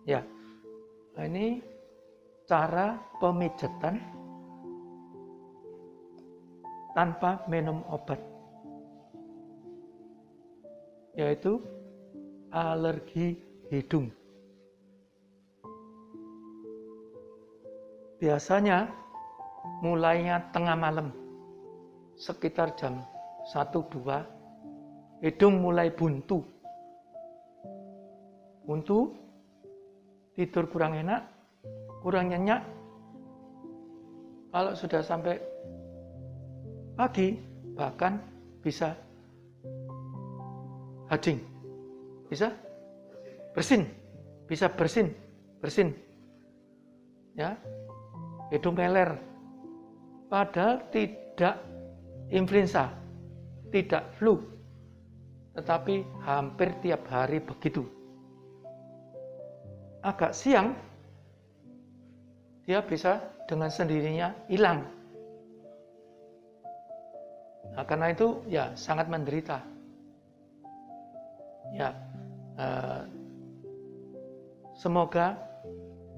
Ya, nah, ini cara pemijatan tanpa minum obat, yaitu alergi hidung. Biasanya mulainya tengah malam, sekitar jam 1-2, hidung mulai buntu, tidur kurang enak, kurang nyenyak. Kalau sudah sampai pagi, bahkan bisa hading, bisa bersin, ya, hidung meler. Padahal tidak influenza, tidak flu, tetapi hampir tiap hari begitu. Agak siang, dia bisa dengan sendirinya hilang. Nah, karena itu ya sangat menderita. Ya, semoga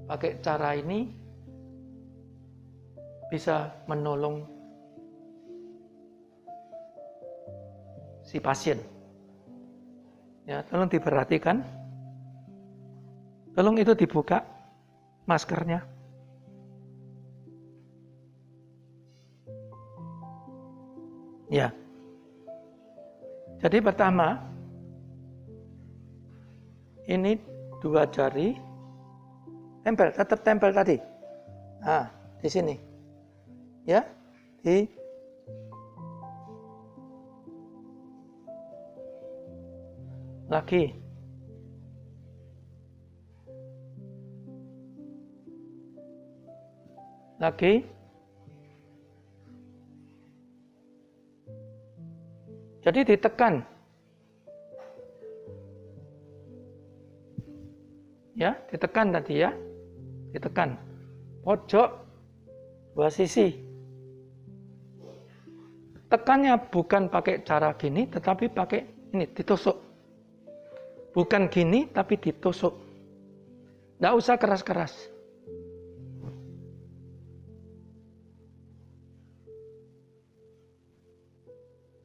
pakai cara ini bisa menolong si pasien. Ya, tolong diperhatikan. Tolong itu dibuka maskernya. Ya. Jadi pertama, ini 2 jari tempel, tetap tempel tadi. Nah, di sini. Ya, lagi. Jadi ditekan. Ya, ditekan tadi ya. Ditekan. Pojok 2 sisi. Tekannya bukan pakai cara gini, tetapi pakai ini, ditusuk. Bukan gini, tapi ditusuk. Nggak usah keras-keras.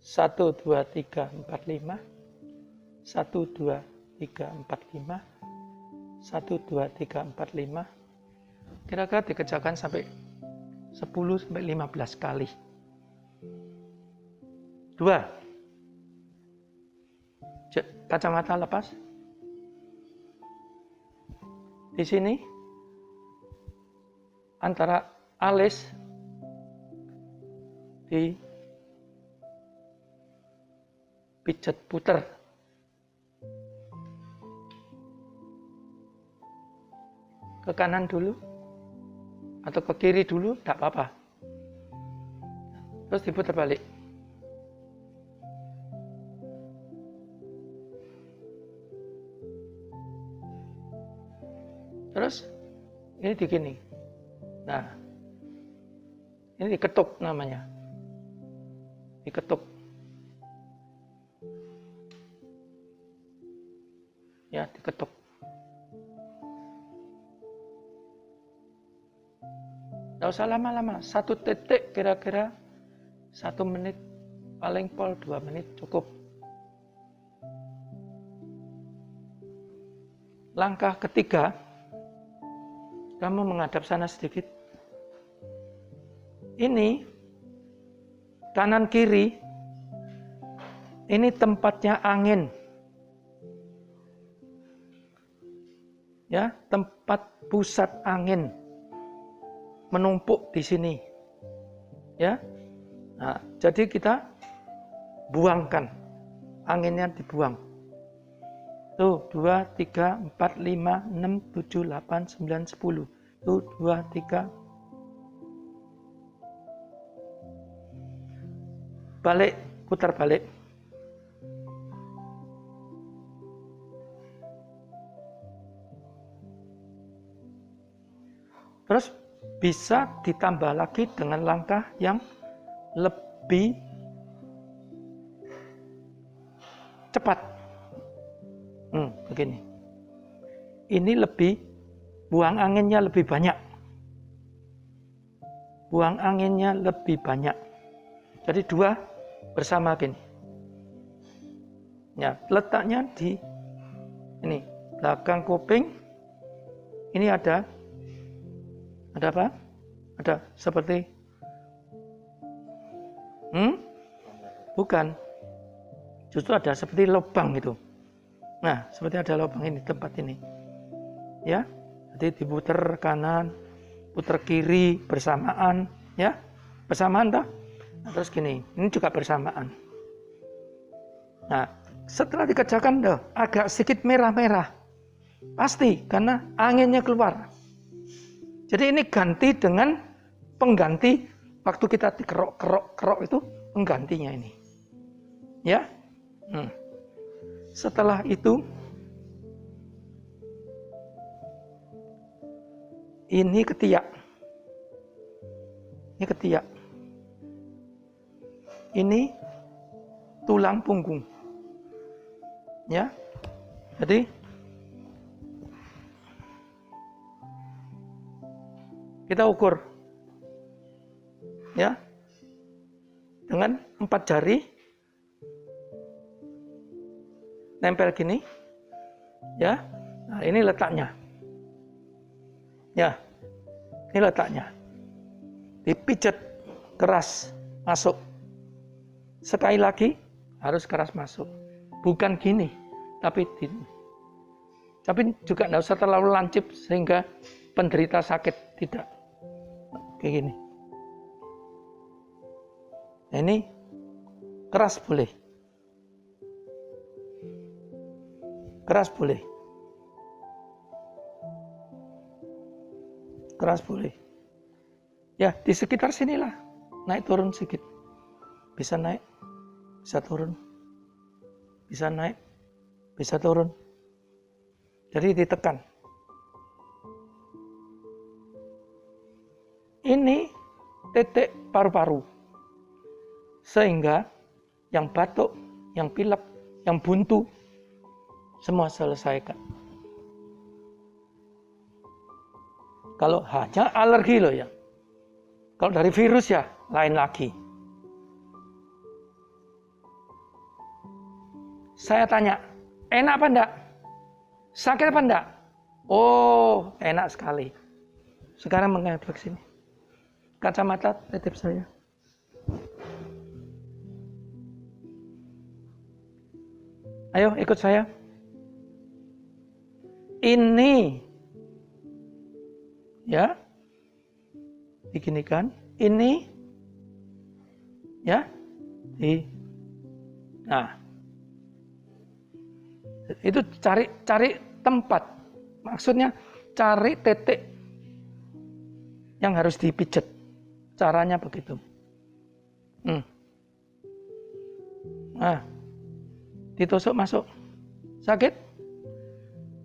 Satu, dua, tiga, empat, lima. 1, 2, 3, 4, 5. 1, 2, 3, 4, 5. Kira-kira dikerjakan sampai 10-15 kali. 2. Kacamata lepas. Di sini antara alis di pijat puter. Ke kanan dulu atau ke kiri dulu, tidak apa-apa. Terus diputar balik. Terus ini digini. Nah, ini diketuk namanya. Diketuk. Ya, diketuk. Tidak usah lama-lama. 1 titik kira-kira 1 menit, paling pol 2 menit cukup. Langkah ketiga, kamu menghadap sana sedikit. Ini kanan kiri, ini tempatnya angin. Ya, tempat pusat angin menumpuk di sini. Ya. Nah, jadi kita buangkan. Anginnya dibuang. Tuh, 2, 3, 4, 5, 6, 7, 8, 9, 10. Tuh, 2, 3. Balik, putar balik. Terus bisa ditambah lagi dengan langkah yang lebih cepat. Begini. Ini lebih buang anginnya lebih banyak. Buang anginnya lebih banyak. Jadi dua bersama gini. Ya, letaknya di ini, belakang kuping. Ini ada apa? Ada seperti bukan. Justru ada seperti lubang gitu. Nah, seperti ada lubang ini, tempat ini. Ya. Jadi diputer kanan, putar kiri bersamaan, ya. Bersamaan toh? Nah, terus gini, ini juga bersamaan. Nah, setelah dikerjakan tuh agak sedikit merah-merah. Pasti karena anginnya keluar. Jadi ini ganti dengan pengganti waktu kita dikerok itu penggantinya ini. Ya. Setelah itu ini ketiak. Ini ketiak. Ini tulang punggung. Ya. Jadi kita ukur. Ya. Dengan 4 jari nempel gini. Ya. Nah, ini letaknya. Ya. Ini letaknya. Dipijat keras masuk. Sekali lagi harus keras masuk. Bukan gini, tapi juga tidak usah terlalu lancip sehingga penderita sakit, tidak. Kayak gini. Nah, ini keras boleh. Keras boleh. Keras boleh. Ya, di sekitar sinilah. Naik turun sedikit. Bisa naik, bisa turun. Bisa naik, bisa turun. Jadi ditekan. Ini titik paru-paru. Sehingga yang batuk, yang pilek, yang buntu, semua selesaikan. Kalau hanya alergi loh ya. Kalau dari virus ya lain lagi. Saya tanya, enak apa enggak? Sakit apa enggak? Oh, enak sekali. Sekarang menghadap sini. Kacamata titip saya. Ayo ikut saya. Ini ya, diginikan. Ini ya, nah, itu cari tempat. Maksudnya cari titik yang harus dipijat. Caranya begitu. Nah, ditusuk masuk. Sakit?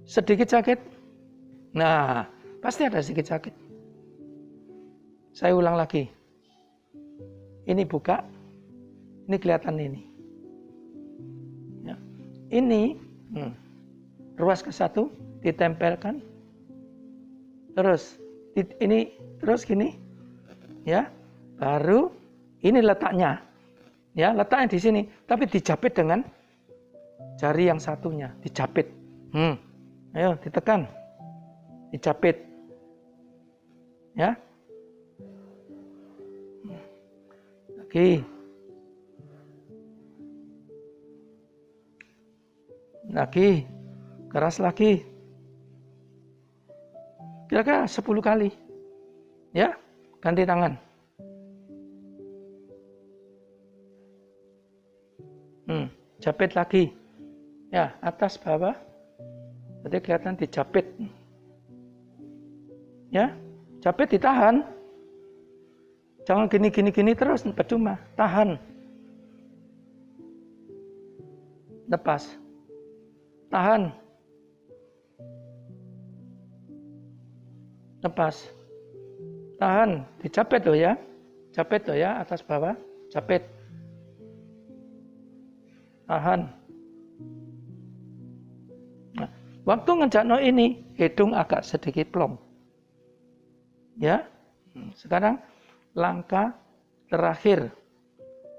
Sedikit sakit? Nah, pasti ada sedikit sakit. Saya ulang lagi. Ini buka. Ini kelihatan ini. Ya. Ini ruas ke-1 ditempelkan. Terus ini terus gini. Ya. Baru ini letaknya. Ya, letaknya di sini, tapi dijapit dengan jari yang satunya, dijapit. Ayo ditekan. Dijapit. Ya. Lagi. Lagi. Keras lagi. Kira-kira 10 kali. Ya, ganti tangan. Japit lagi. Ya, atas bawah. Jadi kelihatan dijapit. Ya, japit ditahan. Jangan gini terus, percuma. Tahan. Lepas. Tahan. Lepas. Tahan. Dijapit loh ya. Japit loh ya, atas bawah. Japit. Tahan. Nah, waktu ngejakno ini, hidung agak sedikit plong. Ya. Sekarang langkah terakhir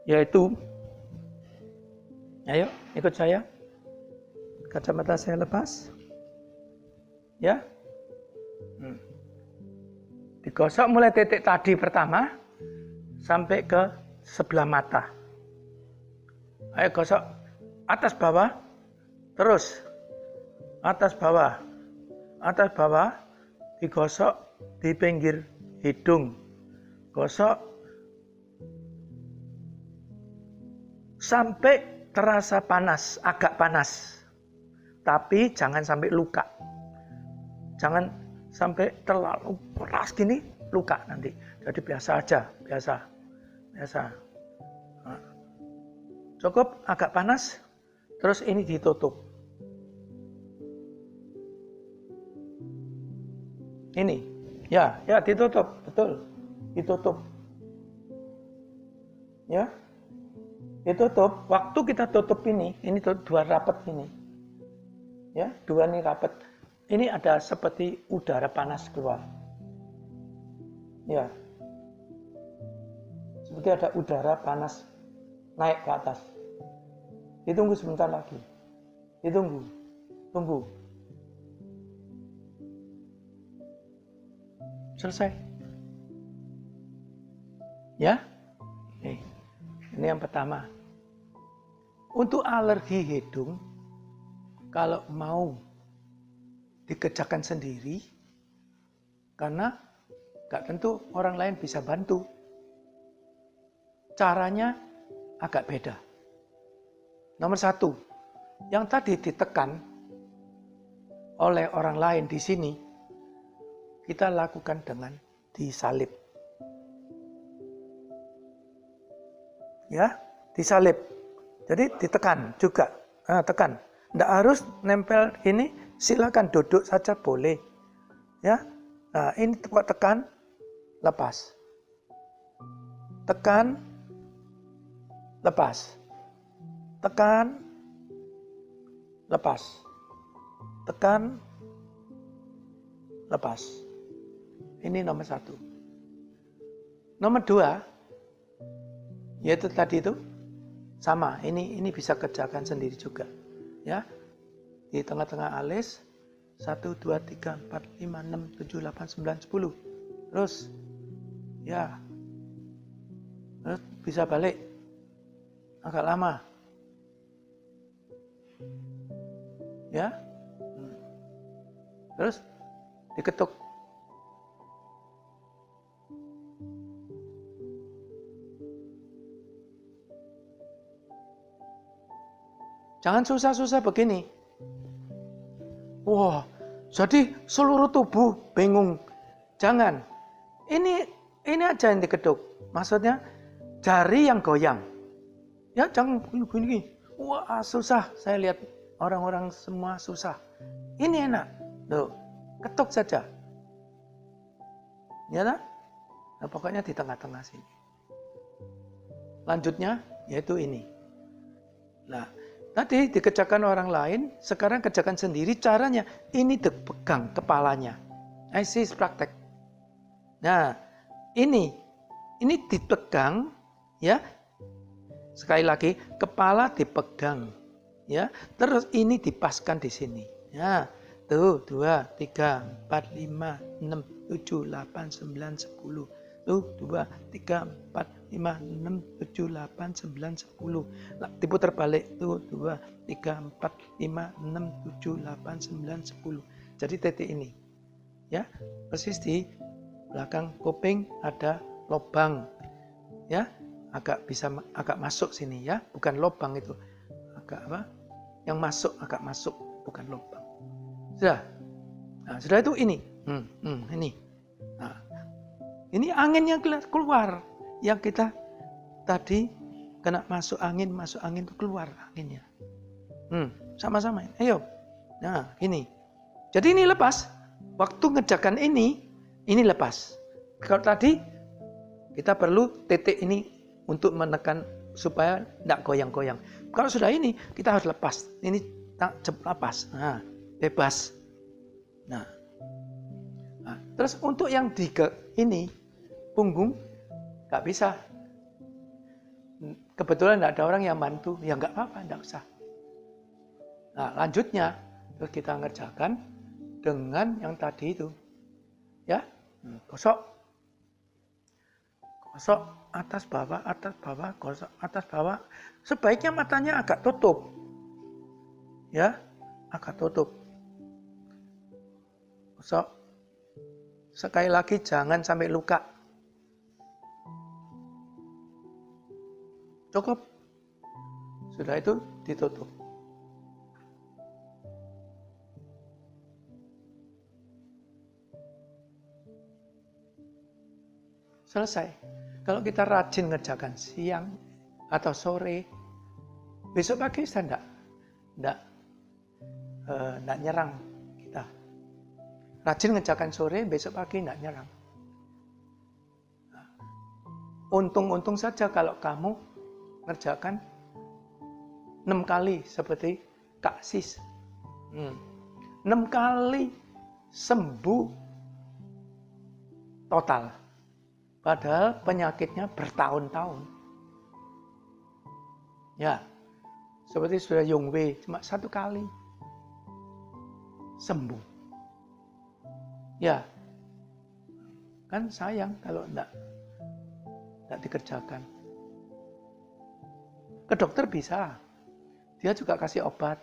yaitu, ayo ikut saya. Kacamata saya lepas. Ya. Digosok mulai titik tadi pertama sampai ke sebelah mata. Ayo gosok atas bawah, terus atas bawah, digosok di pinggir hidung, gosok sampai terasa panas, agak panas, tapi jangan sampai luka, jangan sampai terlalu keras gini luka nanti. Jadi biasa aja, biasa. Nah, cukup agak panas, terus ini ditutup. Ini, ya ditutup, betul, ditutup. Ya, ditutup. Waktu kita tutup ini dua rapat ini. Ya, dua ini rapat. Ini ada seperti udara panas keluar. Ya. Seperti ada udara panas naik ke atas. Ditunggu sebentar lagi. Tunggu. Selesai. Ya. Ini yang pertama. Untuk alergi hidung, kalau mau dikerjakan sendiri, karena gak tentu orang lain bisa bantu. Caranya agak beda. Nomor satu, yang tadi ditekan oleh orang lain di sini, kita lakukan dengan disalib. Ya, disalib. Jadi ditekan juga. Tekan. Tidak harus nempel ini, silakan duduk saja boleh. Ya. Nah, ini tekan, lepas. Tekan, lepas. Tekan, lepas. Tekan, lepas. Ini nomor satu. Nomor dua, yaitu tadi itu sama. Ini bisa kerjakan sendiri juga. Ya, di tengah-tengah alis 1, 2, 3, 4, 5, 6, 7, 8, 9, 10. Terus, ya, terus bisa balik. Agak lama. Ya, terus diketuk. Jangan susah-susah begini. Wah, jadi seluruh tubuh bingung. Jangan. Ini aja yang diketuk. Maksudnya jari yang goyang. Ya, jangan begini. Wah, susah. Saya lihat orang-orang semua susah. Ini enak. Tuh, ketuk saja. Ya kan? Nah, pokoknya di tengah-tengah sini. Lanjutnya yaitu ini. Nah, tadi dikerjakan orang lain, sekarang kerjakan sendiri. Caranya ini dipegang kepalanya. Isis praktek. Nah, ini dipegang, ya. Sekali lagi, kepala dipegang, ya. Terus ini dipaskan di sini. Ya, tuh 2, 3, 4, 5, 6, 7, 8, 9, 10. Tuh 2, 3, 4, 5, 6, 7, 8, 9, 10. Diputar balik. Tuh 2, 3, 4, 5, 6, 7, 8, 9, 10. Jadi titik ini. Ya, persis di belakang kuping ada lubang. Ya, agak masuk sini ya, bukan lubang itu. Agak apa? Yang masuk agak masuk, bukan lubang. Sudah. Nah, sudah itu ini. Ini. Nah, ini angin yang keluar. Yang kita tadi kena masuk angin itu keluar anginnya. Sama-sama. Ayo. Nah, ini. Jadi ini lepas. Waktu ngerjakan ini lepas. Kalau tadi kita perlu titik ini untuk menekan supaya tidak goyang-goyang. Kalau sudah ini kita harus lepas. Ini lepas. Nah, bebas. Nah, terus untuk yang di ini punggung nggak bisa. Kebetulan nggak ada orang yang bantu, ya nggak apa-apa, nggak usah. Nah, lanjutnya terus kita ngerjakan dengan yang tadi itu, ya, gosok atas bawah, gosok atas bawah. Sebaiknya matanya agak tutup, ya, agak tutup. Gosok. Sekali lagi jangan sampai luka. Cukup. Sudah itu ditutup. Selesai. Kalau kita rajin ngerjakan siang atau sore, besok pagi bisa enggak nyerang kita. Rajin ngerjakan sore, besok pagi enggak nyerang. Untung-untung saja kalau kamu ngerjakan 6 kali seperti Kak Sis. 6 kali sembuh total. Padahal penyakitnya bertahun-tahun. Ya, seperti sudah Yung Wei, cuma 1 kali sembuh. Ya, kan sayang kalau enggak dikerjakan. Ke dokter bisa, dia juga kasih obat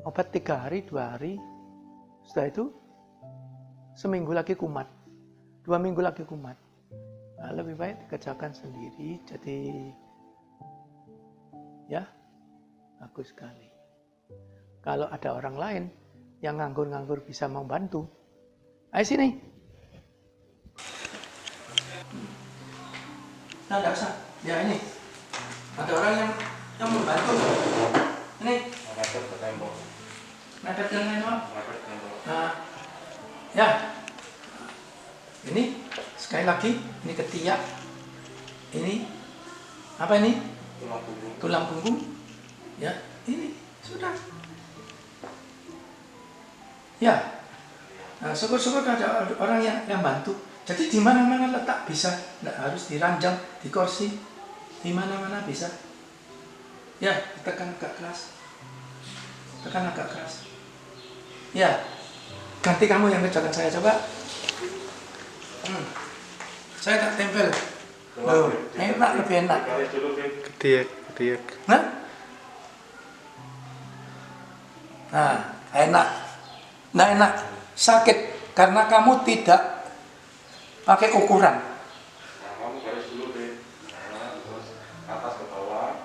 3 hari, 2 hari, setelah itu seminggu lagi kumat, 2 minggu lagi kumat. Nah, lebih baik dikerjakan sendiri, jadi ya bagus sekali. Kalau ada orang lain yang nganggur-nganggur bisa membantu, ayo sini. Nah, enggak usah. Ya ini. Ada orang yang membantu. Ini. Mepet ke tembok. Nah, ya. Ini sekali lagi, ini ketiak. Ini apa ini? Tulang punggung. Ya, ini sudah. Ya. Nah, syukur-syukur ada orang yang bantu. Jadi di mana-mana letak bisa, nggak harus diranjang di kursi, di mana-mana bisa. Ya, tekan agak keras, Ya, ganti kamu yang kerjakan saya coba. Saya tak tempel. Loh, enak, lebih enak. Ketiak. Nah, enak. Nah, enak. Sakit karena kamu tidak pakai ukuran. Nah, kamu garis dulu deh. Nah, terus atas ke bawah.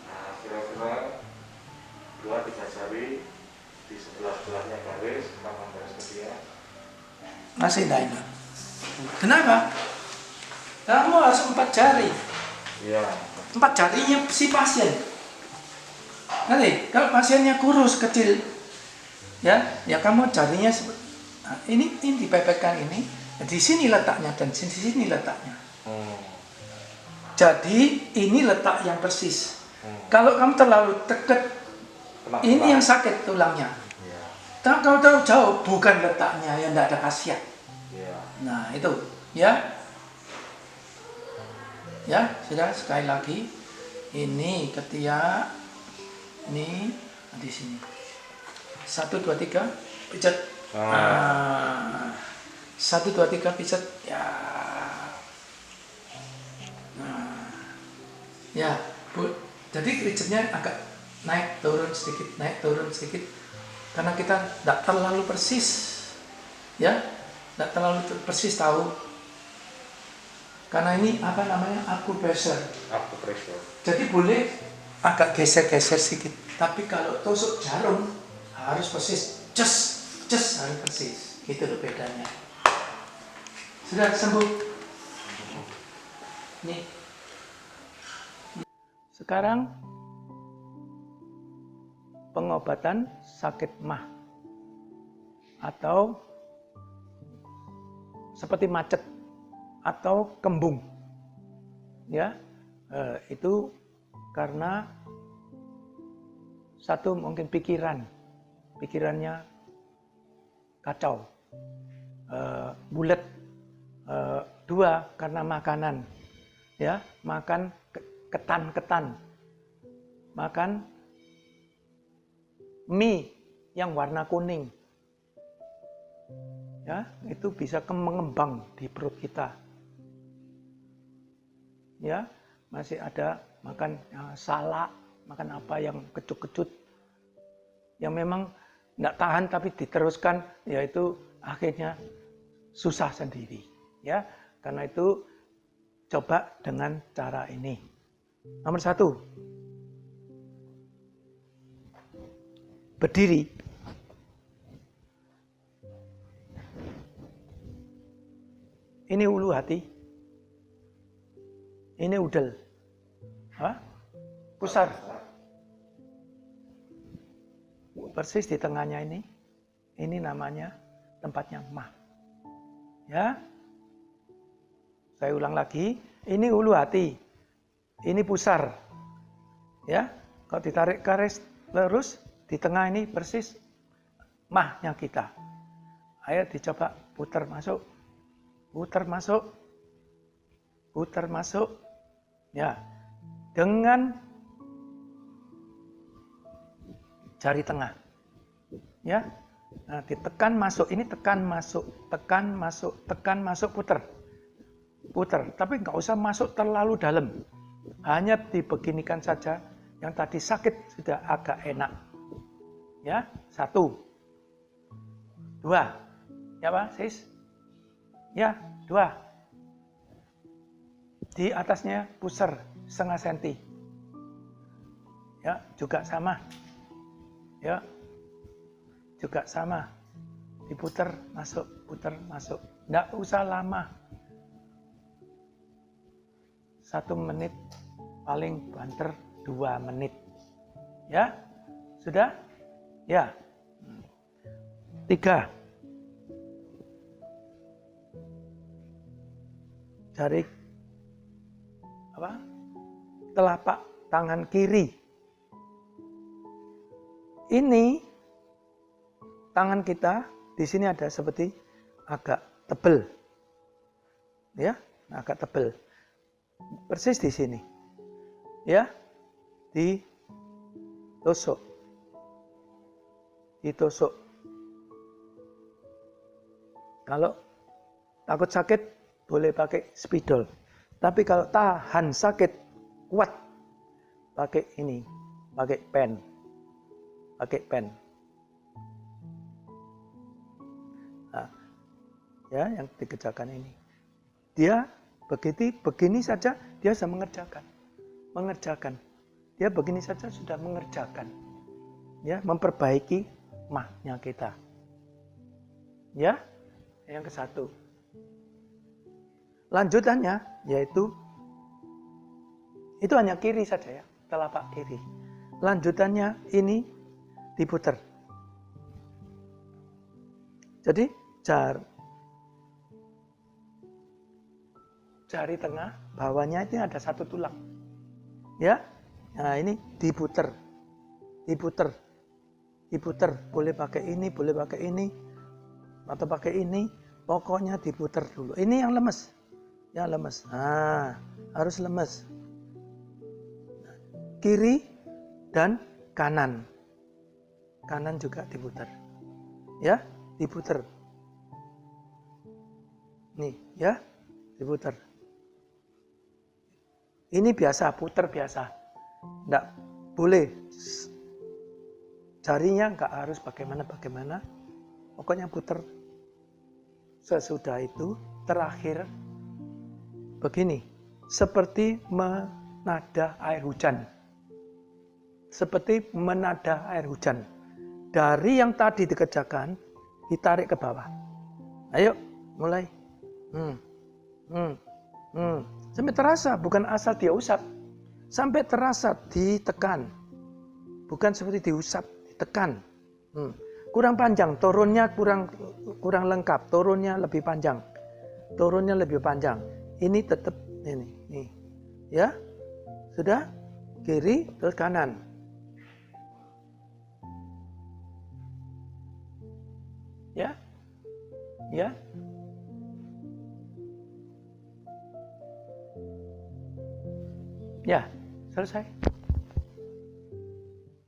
Nah, kira-kira 2-3 jari di sebelah-sebelahnya garis, kamu garis ke dia. Masih tidak enak. Kenapa? Kamu harus 4 jari. Iya. 4 jarinya si pasien. Nanti kalau pasiennya kurus kecil, ya kamu jarinya ini dipepetkan ini. Di sini letaknya dan di sini letaknya. Jadi ini letak yang persis. Kalau kamu terlalu dekat, ini yang sakit tulangnya. Kalau terlalu jauh, bukan letaknya yang tidak ada khasiat. Nah itu, ya sudah. Sekali lagi, ini ketiak, ini di sini. 1, 2, 3, pijat. 1, 2, 3 pijat. Ya. Nah. Ya, Bu. Jadi pijatnya agak naik turun sedikit. Karena kita tidak terlalu persis. Ya, tidak terlalu persis tahu. Karena ini apa namanya? Acupressure. Jadi boleh agak geser-geser sedikit. Tapi kalau tusuk jarum harus persis. Just harus persis. Gitu loh bedanya. Sudah sembuh. Nih. Sekarang pengobatan sakit mah atau seperti macet atau kembung. Ya. Itu karena satu mungkin pikirannya kacau. Bulat. 2 karena makanan. Ya, makan ketan-ketan. Makan mie yang warna kuning. Ya, itu bisa mengembang di perut kita. Ya, masih ada makan salak, makan apa yang kecut-kecut. Yang memang tidak tahan tapi diteruskan, yaitu akhirnya susah sendiri. Ya, karena itu coba dengan cara ini. Nomor 1, berdiri. Ini ulu hati. Ini udel. Pusar. Persis di tengahnya ini. Ini namanya tempatnya mah. Ya. Saya ulang lagi. Ini ulu hati. Ini pusar. Ya. Kalau ditarik garis lurus, di tengah ini persis mahnya kita. Ayo dicoba putar masuk. Putar masuk. Putar masuk. Ya. Dengan jari tengah. Ya. Nah, ditekan masuk. Ini tekan masuk, tekan masuk, tekan masuk, putar. Putar, tapi nggak usah masuk terlalu dalam. Hanya dibeginikan saja. Yang tadi sakit sudah agak enak. Ya, 1, 2. Ya Pak, sis? Ya, 2. Di atasnya pusar setengah senti. Ya, juga sama. Ya, juga sama. Diputar masuk, putar masuk. Nggak usah lama. 1 menit, paling banter 2 menit. Ya, sudah? Ya. 3. Jari telapak tangan kiri. Ini tangan kita di sini ada seperti agak tebal. Ya, agak tebal. Persis di sini. Ya. Ditusuk. Ditusuk. Kalau takut sakit boleh pakai spidol. Tapi kalau tahan sakit kuat pakai ini, pakai pen. Pakai pen. Nah, ya yang dikerjakan ini. Dia begini saja dia sudah mengerjakan. Dia begini saja sudah mengerjakan. Ya, memperbaiki mahnya kita. Ya, yang ke-1. Lanjutannya yaitu itu hanya kiri saja ya, telapak kiri. Lanjutannya ini diputar. Jadi jari tengah, bawahnya itu ada 1 tulang. Ya. Nah, ini diputar. Diputar. Diputar. Boleh pakai ini, boleh pakai ini. Atau pakai ini. Pokoknya diputar dulu. Ini yang lemes. Yang lemes. Nah, harus lemes. Kiri dan kanan. Kanan juga diputar. Ya, diputar. Nih, ya. Diputar. Ini biasa, putar biasa. Nggak boleh. Jarinya nggak harus bagaimana. Pokoknya putar. Sesudah itu, terakhir, begini. Seperti menada air hujan. Seperti menada air hujan. Dari yang tadi dikerjakan, ditarik ke bawah. Ayo, mulai. Sampai terasa, bukan asal dia usap. Sampai terasa ditekan. Bukan seperti diusap, ditekan. Kurang panjang, turunnya kurang lengkap. Turunnya lebih panjang. Turunnya lebih panjang. Ini tetap ini. Nih. Ya. Sudah? Kiri terus kanan. Ya. Ya. Ya, selesai.